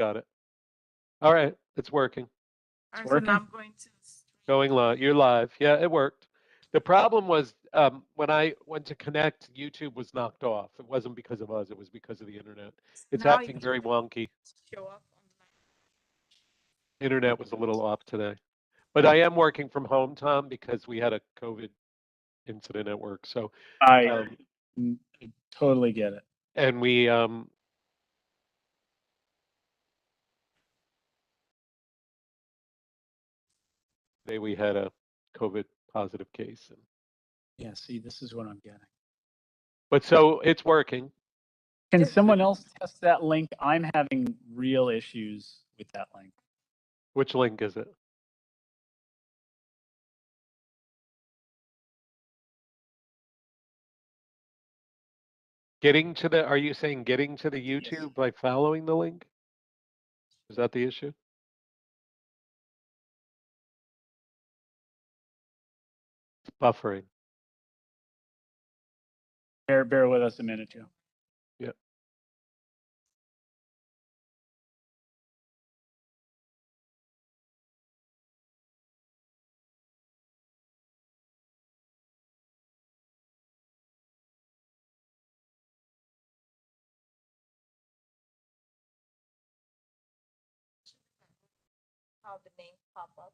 got it. All right, it's working. All right, so working? now I'm going to Going live. You're live. Yeah, it worked. The problem was when I went to connect, YouTube was knocked off. It wasn't because of us. It was because of the internet. It's now acting very wonky. show up on Internet was a little off today. But I am working from home, Tom, because we had a COVID incident at work. So, I totally get it. and we today we had a COVID positive case. Yeah, see, this is what I'm getting. But so it's working. Can someone else test that link? I'm having real issues with that link. Which link is it? Getting to the, are you saying getting to the YouTube by following the link? Is that the issue? It's buffering. Bear with us a minute, Joe. Yeah. how the name pop up.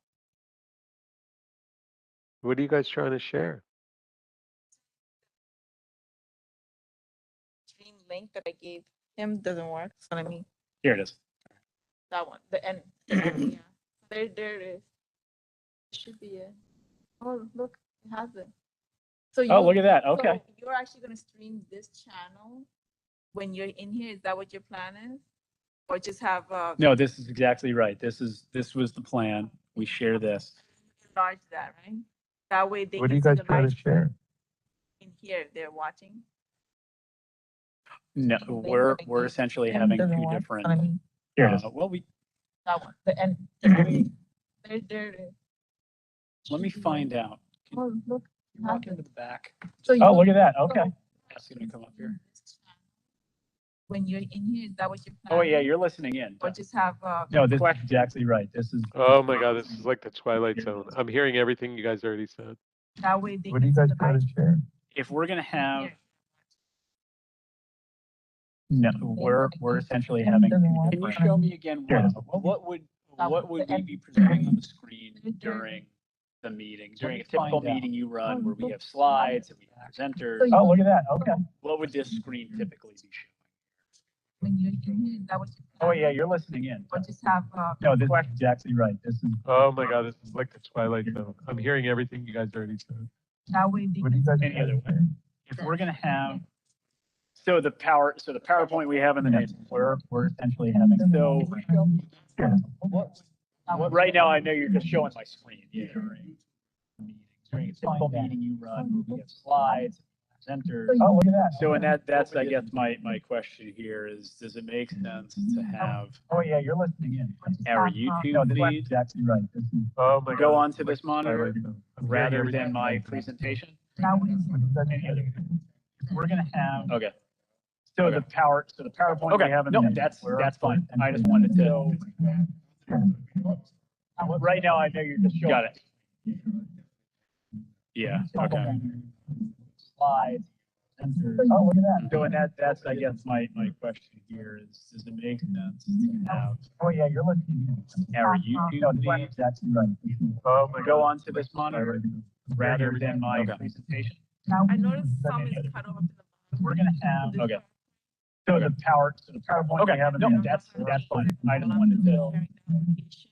What are you guys trying to share? Stream link that I gave him doesn't work. So let me Here it is. that one. The end. Yeah. There it is. It should be it. Oh look, it has it. So Oh, look at that. Okay. So you're actually gonna stream this channel when you're in here. Is that what your plan is? Or just have No, this is exactly right. This was the plan. We share this. enlarge that, right? That way they What are can you see guys the trying live to share? in here if they're watching. No, we're essentially having two different. Here it is. Well, That one. The end. There it is. let me find out. Can Oh look. you walk into the back? So Oh, look at that. Okay. That's gonna come up here. When you're in here, is that what your plan? Oh yeah, you're listening in. Or just have No, this is exactly right. This is. Oh my God, this is like the Twilight Zone. I'm hearing everything you guys already said. that way they What are can you see guys the trying live to share? If we're gonna have. here. No, we're essentially having. Can you show me again what would we be presenting on the screen during the meeting? During a typical meeting you run where we have slides and we have presenters. Oh, look at that. Okay. What would this screen typically be showing? When you're in here, is that what your Oh plan yeah, is? you're listening in. Or just have No, this is exactly right. This is. Oh my God, this is like the Twilight Zone. I'm hearing everything you guys already said. that way they What are you can guys see the Any other live. way? If we're gonna have. So the PowerPoint we have in the notes, we're essentially having. So. Right now, I know you're just showing my screen. Yeah. During a typical meeting you run, where we have slides, presenters. Oh, look at that. So, and that's, I guess, my question here is, does it make sense to have Oh yeah, you're listening in. our No, YouTube this is feed exactly right. This is. Oh my God. go this onto is this like the monitor Twilight Zone. I'm hearing rather everything than you my guys said. presentation? That way Any other? If we're gonna have. Okay. So Okay. the PowerPoint we have in the notes, that's fine. I just wanted to. Right now, I know you're just showing. Got it. Yeah, okay. Slides. Oh, look at that. So, and that's, I guess, my question here is, does it make sense to have Oh yeah, you're listening in. our No, YouTube this is feed exactly right. Oh my God. go this onto is this like the Twilight monitor Zone. I'm hearing rather everything than you my guys said. presentation? I noticed some is cut off in the bottom. We're gonna have. This Okay. one. So the PowerPoint we have in the notes, that's fine. I just wanted to. Sharing the application.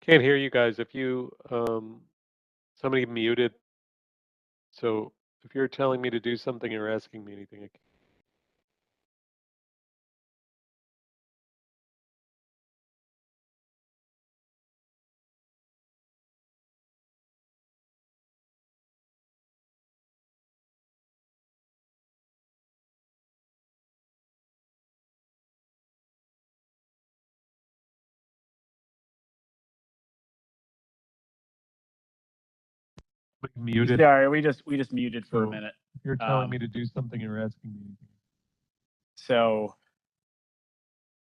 Can't hear you guys. If you, somebody muted. So if you're telling me to do something or asking me anything, I can't. Muted. Sorry, we just muted for a So, minute. If you're telling me to do something or asking me anything. So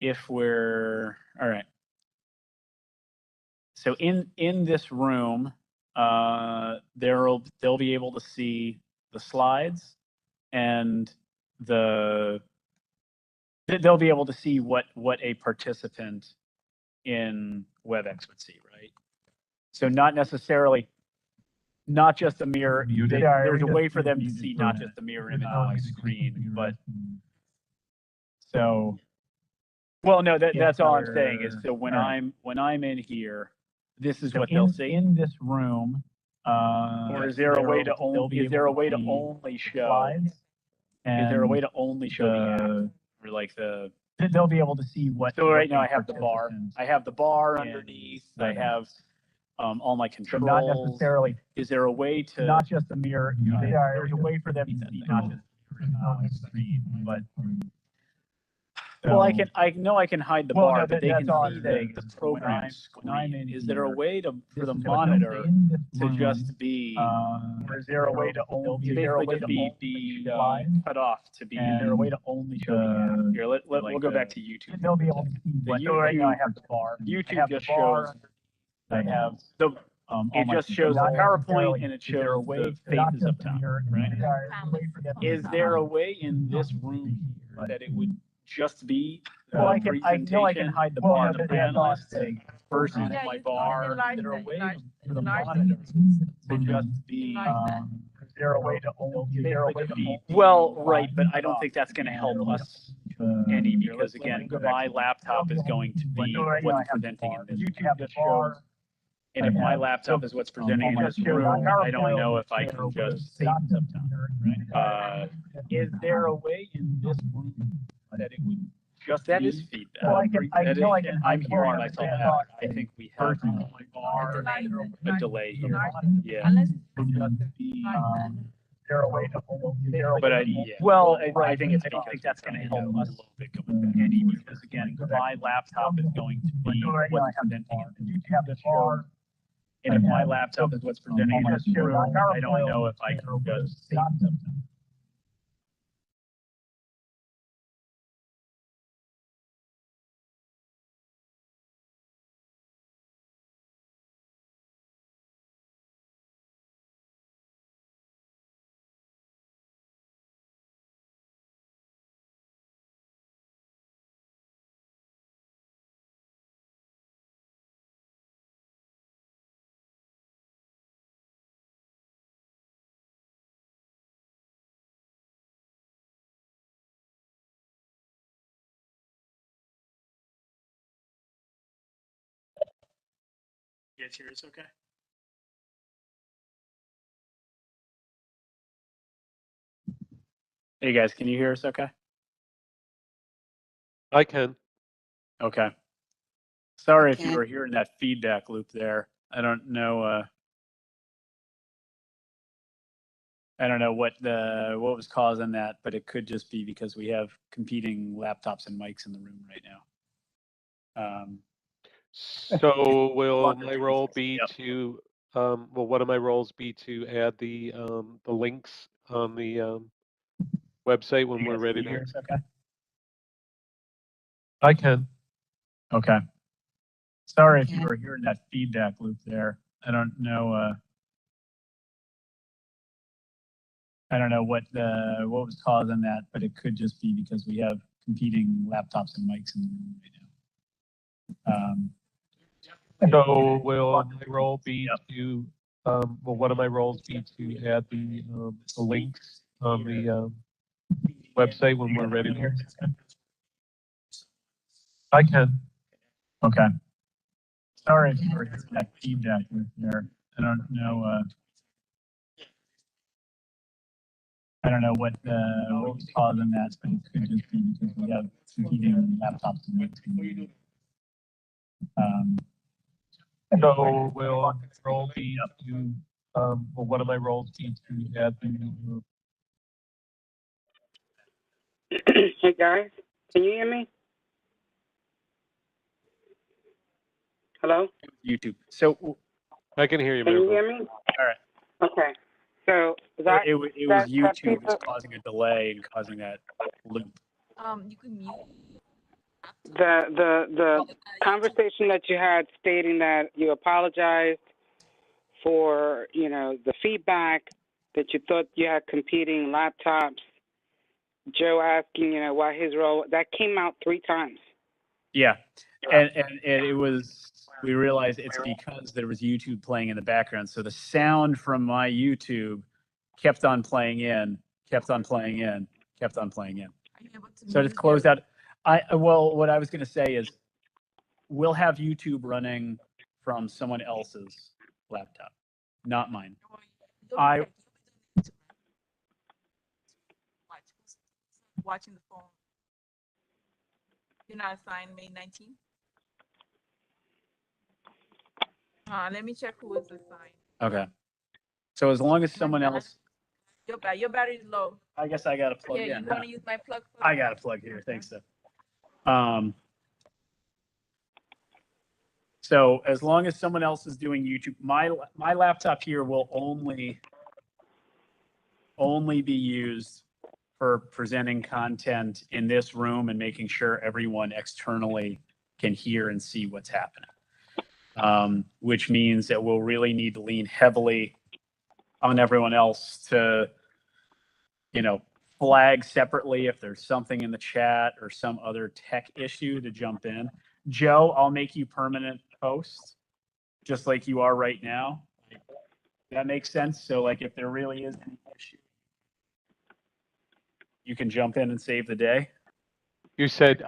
if we're, all right. So in this room, they'll be able to see the slides and they'll be able to see what a participant in WebEx would see, right? So not necessarily, not just a mirror. There's a way for them to see not just the mirror image on my screen, but so. Well, no, that's all I'm saying is, so when I'm in here, this is what they'll see. In this room, or is there a way to only show? Is there a way to only show the app, or like the? They'll be able to see what. So right now I have the bar. I have the bar underneath. I have all my controls. Not necessarily. Is there a way to? Not just a mirror. There's a way for them to see not just on the screen, but. Well, I know I can hide the bar, but they can see the program screen. Is there a way for the monitor to just be? Or is there a way to only? Be cut off to be? Is there a way to only show the app? Here, we'll go back to YouTube. They'll be able to see. Right now I have the bar. YouTube just shows. I have the. It just shows the PowerPoint and it shows the faces up top, right? Is there a way in this room that it would just be I know I can hide the bar, the panelist versus my bar. Is there a way for the monitor to just be? Is there a way to only? Well, right, but I don't think that's going to help us any, because again, my laptop is going to be what's presenting in this. YouTube just shows. And if my laptop is what's presenting in this room, I don't know if I can just save sometimes. Is there a way in this room that it would just that is feedback? Well, I'm hearing myself out. I think we have a delay here. Yeah. Unless There a way to but I think it's because that's going to help us a little bit going back, Andy, because again, my laptop is going to be what's presenting in this room. And if my laptop is what's presenting in this room, I don't know if I can just save something. You guys hear us okay? Hey guys, can you hear us okay? I can. Okay. Sorry if you were hearing that feedback loop there. I don't know what was causing that, but it could just be because we have competing laptops and mics in the room right now. So will my role be to, will one of my roles be to add the links on the website when we're ready to? Okay. I can. Okay. Sorry if you were hearing that feedback loop there. I don't know what was causing that, but it could just be because we have competing laptops and mics in the room right now. So will my role be to, will one of my roles be to add the links on the website when we're ready to? I can. Okay. Sorry for that feedback there. I don't know. I don't know what was causing that, but it could just be because we have competing laptops and everything. So will role be up to, well, one of my roles be to add the, Hey guys, can you hear me? Hello? YouTube. So I can hear you, Can you Maribel. hear me? all right. Okay. So that it was that YouTube piece was of- causing a delay and causing that loop. You can mute. the conversation that you had stating that you apologized for, the feedback, that you thought you had competing laptops, Joe asking, why his role, that came out 3 times. Yeah, and it was. We realized it's because there was YouTube playing in the background, so the sound from my YouTube kept on playing in, kept on playing in, kept on playing in. Are you able to So mute just closed out. What I was going to say is, we'll have YouTube running from someone else's laptop, not mine. I- Watching the phone. You're not assigned May 19th? Let me check who is assigned. Okay. So as long as someone else, Your battery is low. I guess I got to plug Yeah, in. you want to use my plug? I got to plug here. Thanks, Steph. So as long as someone else is doing YouTube, my laptop here will only be used for presenting content in this room and making sure everyone externally can hear and see what's happening. Which means that we'll really need to lean heavily on everyone else to, flag separately if there's something in the chat or some other tech issue to jump in. Joe, I'll make you permanent host, just like you are right now. That makes sense. So like if there really is any issue, you can jump in and save the day. You said,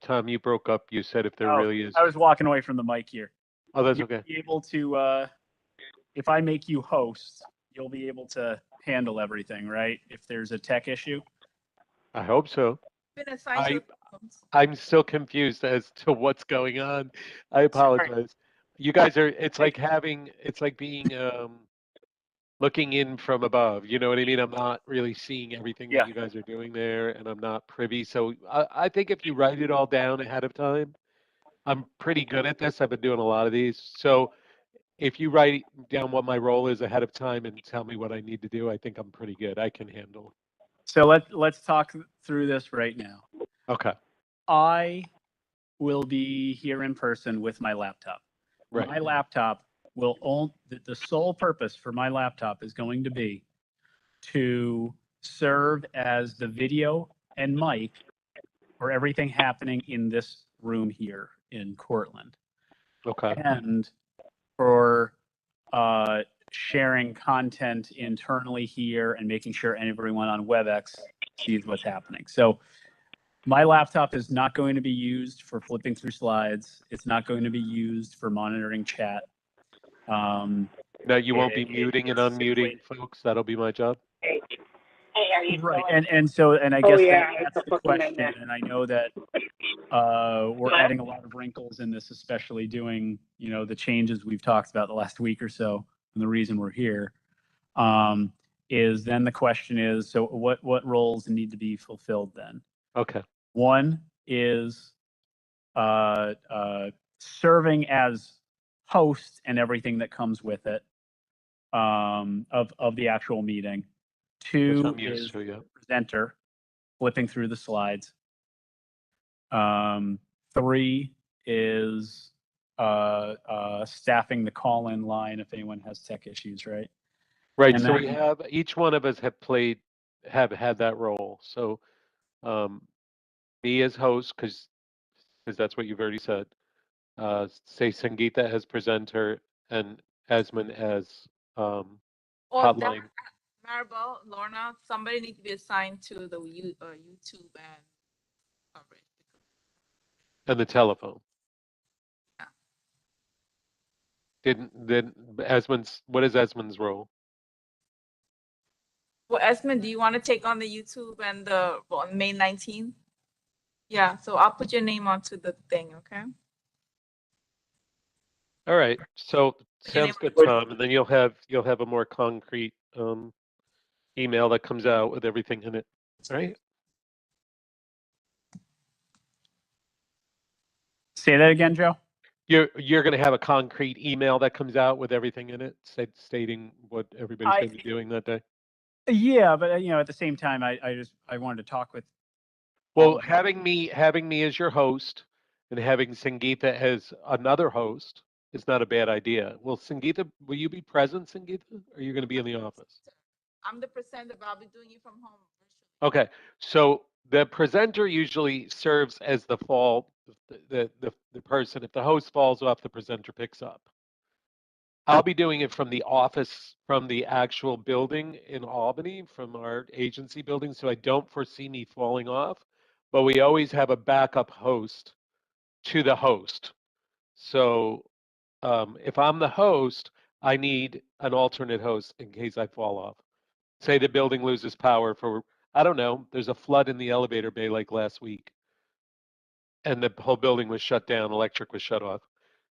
Tom, you broke up. You said if there really is. I was walking away from the mic here. Oh, that's You'll okay. be able to, if I make you host, you'll be able to handle everything, right? If there's a tech issue. I hope so. Been assigned to I'm still confused as to what's going on. I apologize. You guys are, it's like being, looking in from above. You know what I mean? I'm not really seeing everything that Yeah. you guys are doing there, and I'm not privy. So I think if you write it all down ahead of time, I'm pretty good at this. I've been doing a lot of these. So if you write down what my role is ahead of time and tell me what I need to do, I think I'm pretty good. I can handle. So let's talk through this right now. Okay. I will be here in person with my laptop. Right. My laptop will the sole purpose for my laptop is going to be to serve as the video and mic for everything happening in this room here in Cortland. Okay. And for sharing content internally here and making sure everyone on WebEx sees what's happening. So my laptop is not going to be used for flipping through slides. It's not going to be used for monitoring chat. No, you won't be muting and unmuting, folks. That'll be my job. Right, and I guess that's the question, and I know that we're adding a lot of wrinkles in this, especially doing the changes we've talked about the last week or so, and the reason we're here is then the question is, so what roles need to be fulfilled then? Okay. One is serving as host and everything that comes with it of the actual meeting. Which 2 I'm used is to, yeah. presenter, flipping through the slides. 3 is staffing the call-in line if anyone has tech issues, right? Right. And So we then- have, each one of us have had that role. So me as host, because that's what you've already said. Say Sangeeta as presenter and Esmond as hotline. Maribel, Lorna, somebody needs to be assigned to the YouTube and coverage. And the telephone. Didn't Esmond's, what is Esmond's role? Well, Esmond, do you want to take on the YouTube and on May 19th? Yeah, so I'll put your name onto the thing, okay? All right, so Your sounds name- good, Tom, and then you'll have a more concrete email that comes out with everything in it, right? Say that again, Joe? You're gonna have a concrete email that comes out with everything in it, stating what everybody's I- gonna be doing that day? Yeah, but at the same time, I wanted to talk with. Well, having me as your host and having Sangeeta as another host is not a bad idea. Well, Sangeeta, will you be present, Sangeeta? Or are you gonna be in the office? I'm the presenter, but I'll be doing it from home virtually. Okay, so the presenter usually serves as the person. If the host falls off, the presenter picks up. I'll be doing it from the office, from the actual building in Albany, from our agency building, so I don't foresee me falling off. But we always have a backup host to the host. So if I'm the host, I need an alternate host in case I fall off. Say the building loses power for, I don't know, there's a flood in the elevator bay like last week, and the whole building was shut down, electric was shut off.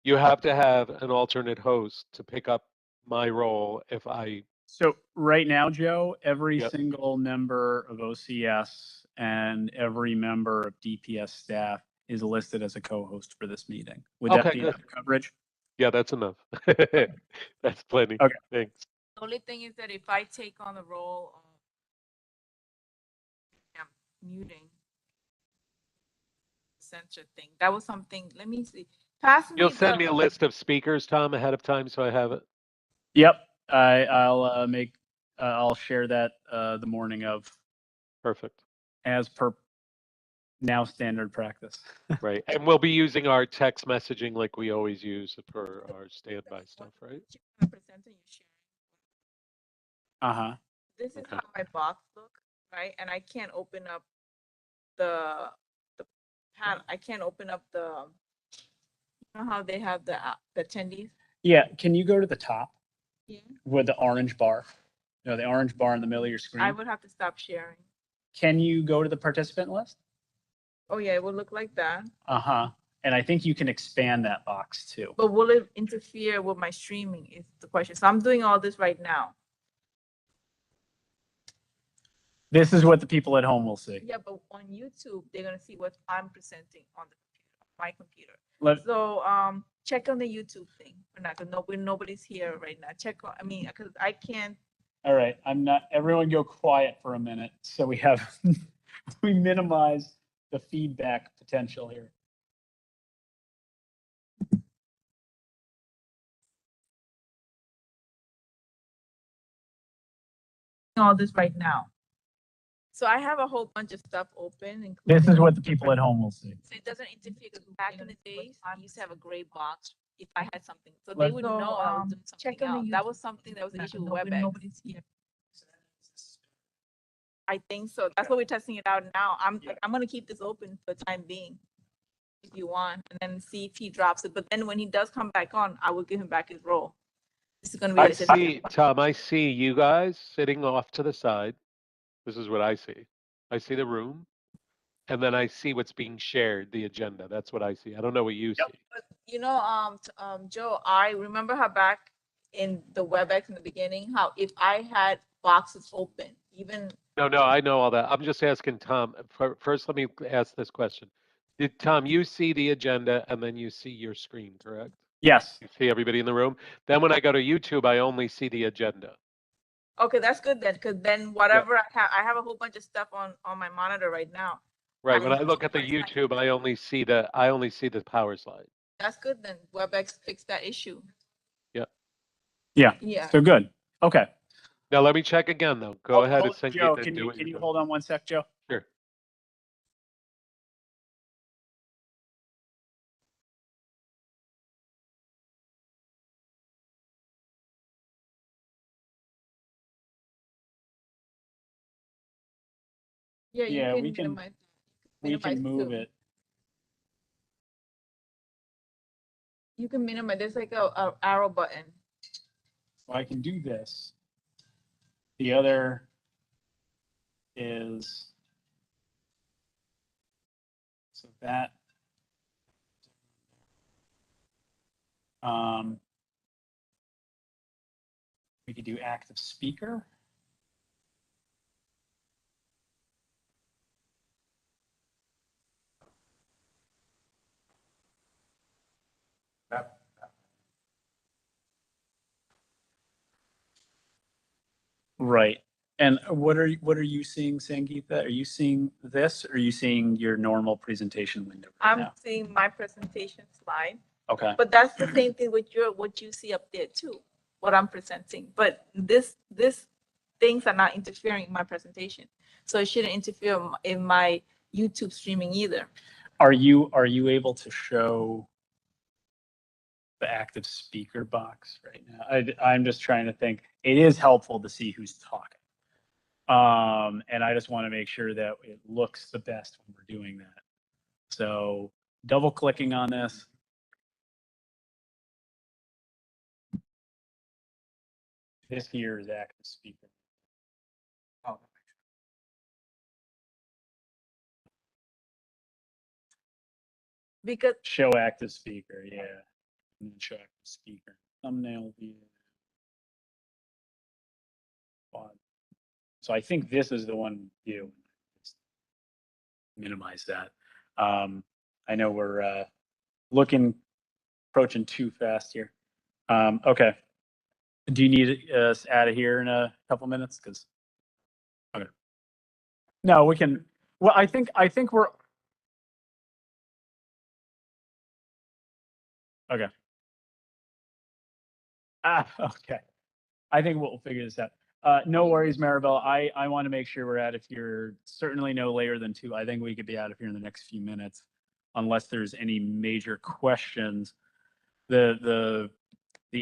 You have to have an alternate host to pick up my role if I, So right now, Joe, every Yep. single member of OCS and every member of DPS staff is listed as a co-host for this meeting. Would that Okay, be good. enough coverage? yeah, that's enough. That's plenty. Okay. Thanks. The only thing is that if I take on the role of muting censor thing, that was something, let me see. Pass me You'll send me the- a list of speakers, Tom, ahead of time, so I have it. Yep, I'll share that the morning of, Perfect. as per now standard practice. Right. And we'll be using our text messaging like we always use for our standby stuff, right? the presenter you're sharing. Uh-huh. This is Okay. how my box looks, right? And I can't open up the pad. I can't open up the. You know how they have the attendees? Yeah, can you go to the top Yeah. with the orange bar? The orange bar in the middle of your screen. I would have to stop sharing. Can you go to the participant list? Oh yeah, it will look like that. Uh-huh. And I think you can expand that box too. But will it interfere with my streaming? Is the question. So I'm doing all this right now. This is what the people at home will see. Yeah, but on YouTube they're gonna see what I'm presenting on the computer, my computer. Let, So check on the YouTube thing for now, because nobody's here right now. Check on, I mean, because I can't. all right, everyone go quiet for a minute. So we have, we minimize the feedback potential here. All this right now. So I have a whole bunch of stuff open. This is including- what the people at home will see. So it doesn't interfere, because back in the days, I used to have a gray box if I had something. So Let- they would know I was doing check something on the else. That YouTube was something that was an Yeah, issue with nobody- WebEx. Nobody's here. I think so. That's what we're testing it out now. Yeah. I'm gonna keep this open for the time being. If you want, and then see if he drops it. But then when he does come back on, I will give him back his role. This is gonna be. I a system. see, Tom, I see you guys sitting off to the side. This is what I see. I see the room. And then I see what's being shared, the agenda. That's what I see. I don't know what you Yep. see. You know, Joe, I remember how back in the WebEx in the beginning, how if I had boxes open, even No, I know all that. I'm just asking Tom. First, let me ask this question. Did Tom, you see the agenda and then you see your screen, correct? Yes. You see everybody in the room. Then when I go to YouTube, I only see the agenda. okay, that's good then, because then whatever I have a whole bunch of stuff on my monitor right now. Right. When I I'm- look at the YouTube, I only see the power slide. That's good then. WebEx fixed that issue. Yeah. Yeah. So good. Okay. Now let me check again though. Go Hold- ahead and hold- send Joe, it. can Do you, what can you're you doing. hold on one sec, Joe? Sure. Yeah, you Yeah, can we can- minimize. We can minimize move too. it. You can minimize, there's like a arrow button. So I can do this. The other is, so that, we could do active speaker. Right. And what are you seeing, Sangeeta? Are you seeing this, or are you seeing your normal presentation window right I'm now? seeing my presentation slide, Okay. but that's the same thing with what you see up there too, what I'm presenting. But this things are not interfering in my presentation. So it shouldn't interfere in my YouTube streaming either. Are you able to show the active speaker box right now? I'm just trying to think. It is helpful to see who's talking. And I just want to make sure that it looks the best when we're doing that. So double clicking on this. This here is active speaker. Oh. Because Show active speaker, yeah. And then show active speaker. Thumbnail view. Font. So I think this is the one view. Minimize that. I know we're approaching too fast here. Okay. Do you need us out of here in a couple minutes? Because okay. No, we can. Well, I think we're okay. Okay. I think we'll figure this out. No worries, Maribel. I want to make sure we're out of here certainly no later than 2. I think we could be out of here in the next few minutes, unless there's any major questions. The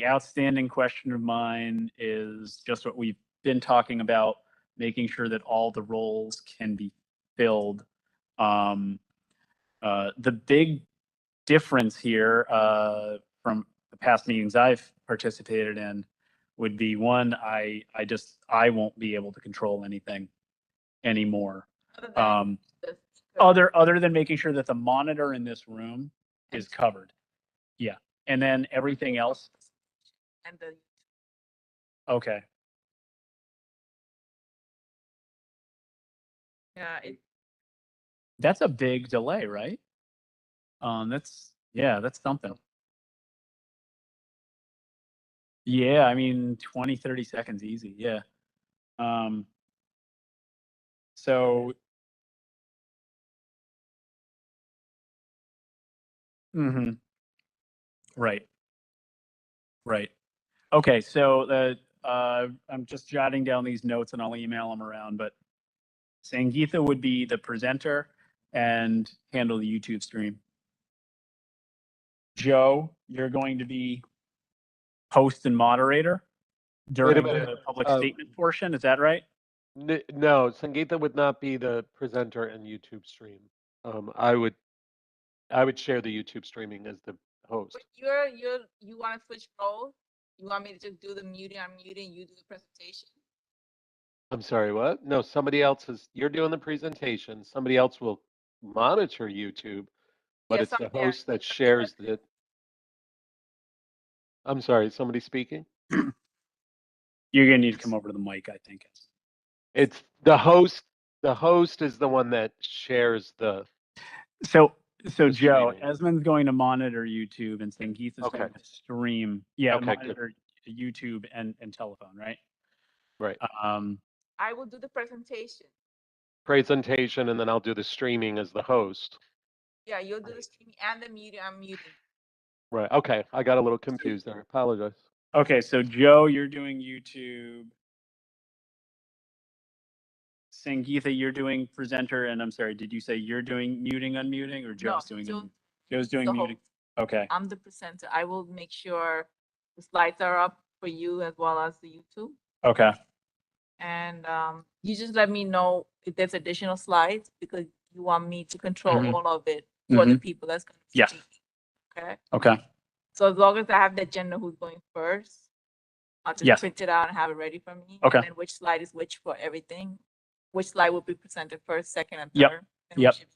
outstanding question of mine is just what we've been talking about, making sure that all the roles can be filled. The big difference here from the past meetings I've participated in would be one, I won't be able to control anything anymore. Other than making sure that the monitor in this room is covered. Yeah. And then everything else. And the Okay. yeah, That's a big delay, right? That's something. Yeah, I mean 20, 30 seconds easy. Yeah. So right. Right. Okay, so I'm just jotting down these notes and I'll email them around, but Sangeeta would be the presenter and handle the YouTube stream. Joe, you're going to be host and moderator during minute. the public statement portion, is that right? No, Sangeeta would not be the presenter and YouTube stream. I would share the YouTube streaming as the host. but you want to switch roles? You want me to just do the muting? I'm muting. You do the presentation. I'm sorry, what? No, somebody else you're doing the presentation. Somebody else will monitor YouTube, but Yeah, it's the somebody host that actually- shares the. I'm sorry, somebody speaking? You're gonna need to come over to the mic, I think. It's the host. The host is the one that shares the. So The Joe, streaming. Esmond's going to monitor YouTube and Sangeeta's Okay. going to stream. Yeah, Okay, good. monitor YouTube and telephone, right? Right. I will do the presentation. Presentation, and then I'll do the streaming as the host. Yeah, you'll do the streaming and the muting. I'm muting. Right. Okay. I got a little confused there. Apologize. Okay, so Joe, you're doing YouTube. Sangeeta, you're doing presenter, and I'm sorry, did you say you're doing muting, unmuting, or Joe's doing Joe- Joe's doing the muting? host. Okay, I'm the presenter. I will make sure the slides are up for you as well as the YouTube. okay, And you just let me know if there's additional slides because you want me to control Mhm. all of it for the people that's going to Yes. speak. Okay. okay. So as long as I have the agenda who's going first, I'll just Yes. print it out and have it ready for me. Okay. And then which slide is which for everything? Which slide will be presented first, second, and Yep. third? Then we Yep. should be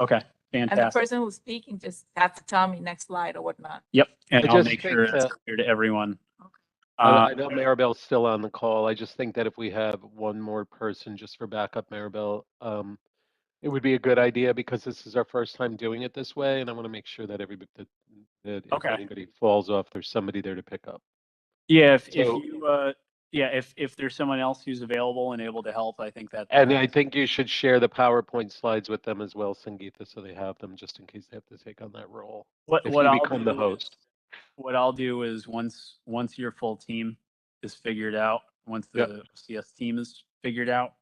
Okay, And the fantastic. person who's speaking just has to tell me next slide or whatnot. Yep, and I I'll just make think sure it's that- clear to everyone. Okay. I know Maribel's still on the call. I just think that if we have one more person just for backup, Maribel, it would be a good idea because this is our first time doing it this way, and I want to make sure that everybody that if Okay. anybody falls off, there's somebody there to pick up. Yeah, if So- you, if there's someone else who's available and able to help, I think that. And I think you should share the PowerPoint slides with them as well, Sangeeta, so they have them just in case they have to take on that role. What If what you I'll become the do host. What I'll do is once your full team is figured out, once Yep. the CS team is figured out,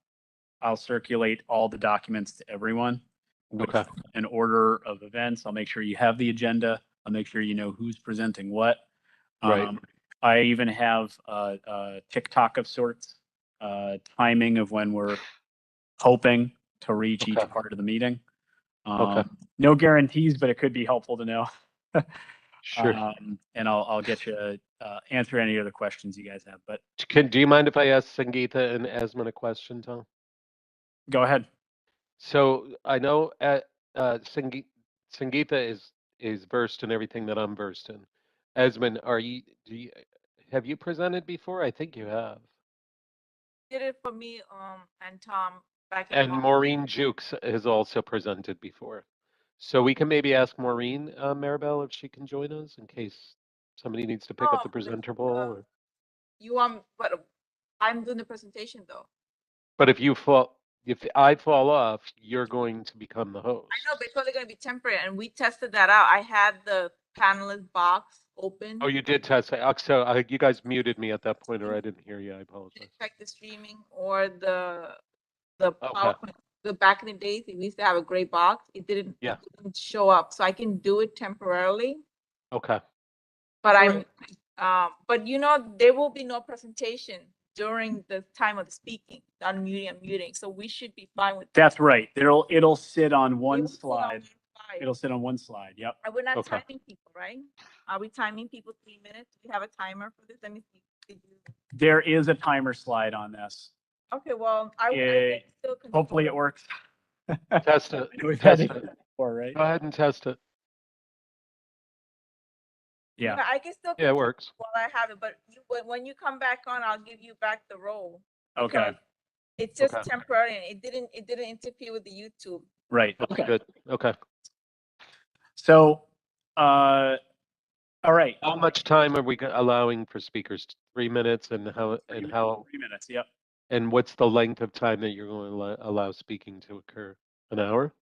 I'll circulate all the documents to everyone with Okay. an order of events. I'll make sure you have the agenda. I'll make sure you know who's presenting what. Right. I even have a TikTok of sorts, timing of when we're hoping to reach each Okay. part of the meeting. Okay. No guarantees, but it could be helpful to know. Sure. And I'll get you answer any other questions you guys have. But Do you mind if I ask Sangeeta and Asman a question, Tom? go ahead. So I know Sangeeta is versed in everything that I'm versed in. Asman, have you presented before? I think you have. Did it for me, and Tom back in. And August. Maureen Jukes has also presented before. So we can maybe ask Maureen Maribel if she can join us in case somebody needs to pick up the presenter role. Or... You want, but I'm doing the presentation though. But if I fall off, you're going to become the host. I know, but it's only going to be temporary, and we tested that out. I had the panelist box open. Oh, you did test it. So you guys muted me at that point, or I didn't hear you. I apologize. Check the streaming or the Okay. PowerPoint. The back in the days, we used to have a gray box. It didn't, Yeah. it didn't show up, so I can do it temporarily. Okay. But but you know, there will be no presentation during the time of the speaking, unmuting and muting. So we should be fine with that. That's right. It'll sit on It one will sit on slide. one slide. It'll sit on one slide. Yep. And we're not Okay. timing people, right? Are we timing people 3 minutes? Do we have a timer for this? Let me see. Did you- There is a timer slide on this. Okay, well, I Yeah, can still control Hopefully it works. Test it. We've had Test it it. before, right? Go ahead and test it. Yeah. I can still Yeah, it control works. while I have it, but when you come back on, I'll give you back the role. Okay. because It's just Okay. temporary and it didn't interfere with the YouTube. Right. That's Okay. good. Okay. So, all right. How much time are we allowing for speakers? 3 minutes, and how 3 minutes. Yep. and what's the length of time that you're going to allow speaking to occur? An hour?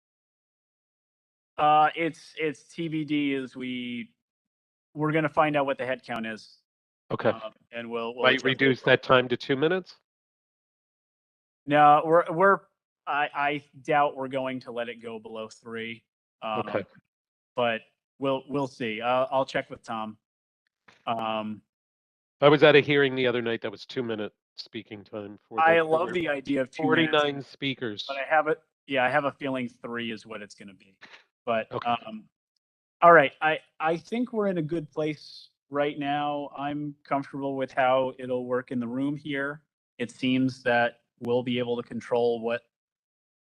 It's TBD as we're going to find out what the head count is. Okay. And we'll Might adjust reduce it. that time to 2 minutes? No, I doubt we're going to let it go below 3. Okay. But we'll see. I'll check with Tom. I was at a hearing the other night that was 2-minute speaking time. I love the idea of 2 minutes, 49 speakers. but I have a feeling 3 is what it's going to be. But Okay. all right, I think we're in a good place right now. I'm comfortable with how it'll work in the room here. It seems that we'll be able to control what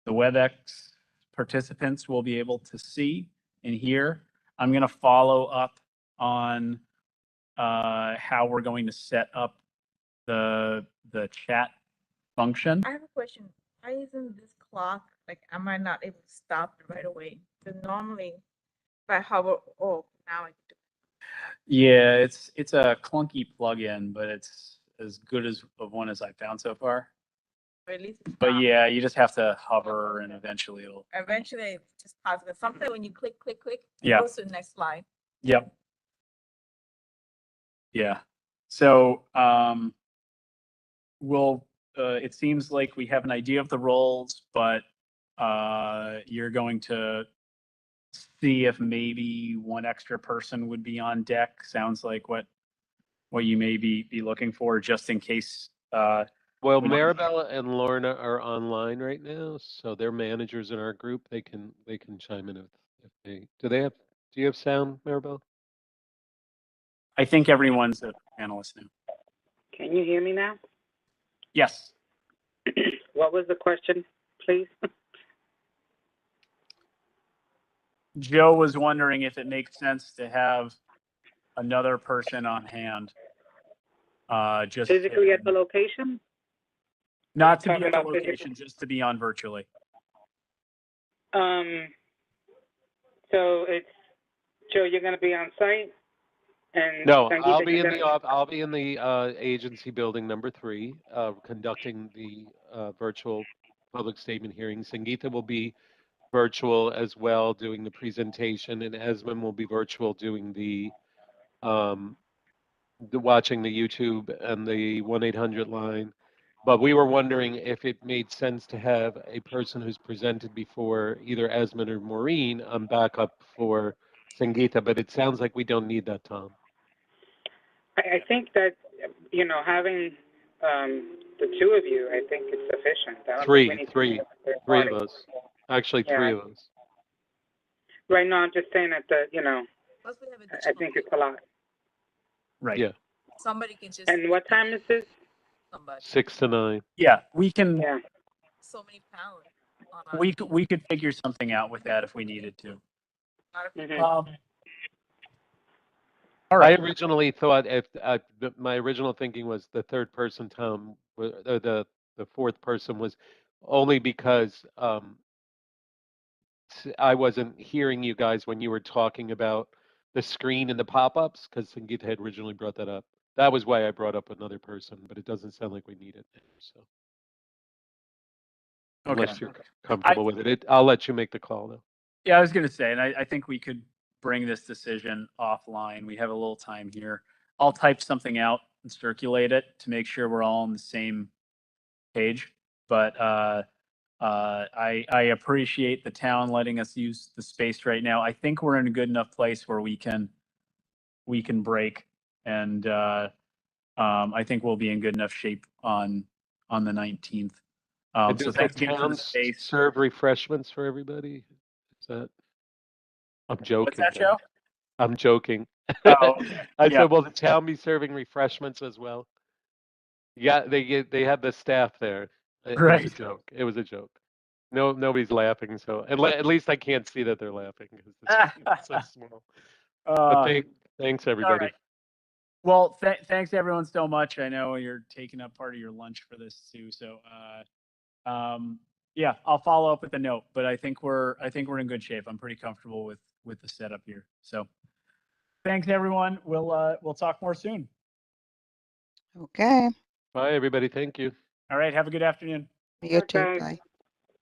the WebEx participants will be able to see and hear. I'm going to follow up on how we're going to set up the chat function. I have a question. Why isn't this clock, like, am I not able to stop it right away? Because normally, if I hover, oh, now I can do Yeah, it's a clunky plugin, but it's as good as of one as I found so far. it. Or at least it's But not. yeah, you just have to hover and eventually it'll. Eventually, it just pauses. But sometimes when you click, it Yeah. goes to the next slide. Yep. Yeah. So it seems like we have an idea of the roles, but you're going to see if maybe one extra person would be on deck. Sounds like what you may be looking for, just in case. Well, Well, Maribel and Lorna are online right now, so they're managers in our group. They can chime in if they do. You have sound, Maribel? I think everyone's a panelist now. Can you hear me now? Yes. What was the question, please? Joe was wondering if it makes sense to have another person on hand. Just Physically at the location? not to be Talking at the about physical- location, just to be on virtually. So it's, Joe, you're gonna be on site? And No, Sangeeta, I'll be you're in the, gonna- I'll be in the agency building number 3, conducting the virtual public statement hearing. Sangeeta will be virtual as well, doing the presentation, and Esmond will be virtual doing the watching the YouTube and the 1-800 line. But we were wondering if it made sense to have a person who's presented before, either Esmond or Maureen, on backup for Sangeeta, but it sounds like we don't need that, Tom. I think that, you know, having the two of you, I think it's sufficient. I don't think we need to Three have a third of party. us. Actually, Yeah. 3 of us. Right now, I'm just saying that, you know, Plus we have I additional think it's a people. lot. Right. Yeah. Somebody can just. And what time is this? Somebody. 6 to 9. Yeah, we can. Yeah. So many pounds. on our We team. could figure something out with that if we needed to. Mhm. All I right. originally thought my original thinking was the third person, Tom, the fourth person was only because I wasn't hearing you guys when you were talking about the screen and the pop-ups, because Sangeeta had originally brought that up. That was why I brought up another person, but it doesn't sound like we need it. So Okay. unless you're comfortable with it, I'll let you make the call though. Yeah, I was going to say, and I think we could bring this decision offline. We have a little time here. I'll type something out and circulate it to make sure we're all on the same page. But I appreciate the town letting us use the space right now. I think we're in a good enough place where we can break, and I think we'll be in good enough shape on the 19th. And So does thanks the again for the town space. serve refreshments for everybody? Is that? I'm joking. What's that, guys. Joe? I'm joking. Oh, okay. I Yeah. said, will the town be serving refreshments as well? Yeah, they have the staff there. It was a Right. joke. It was a joke. No, nobody's laughing. So at least I can't see that they're laughing because the screen is so small. But thanks everybody. right. Well, thanks everyone so much. I know you're taking up part of your lunch for this too. So, yeah, I'll follow up with a note, but I think we're in good shape. I'm pretty comfortable with the setup here. So thanks everyone. We'll talk more soon. Okay, Bye everybody. Thank you. All right. Have a good afternoon. you too. Okay. Bye.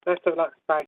Best of luck. Bye.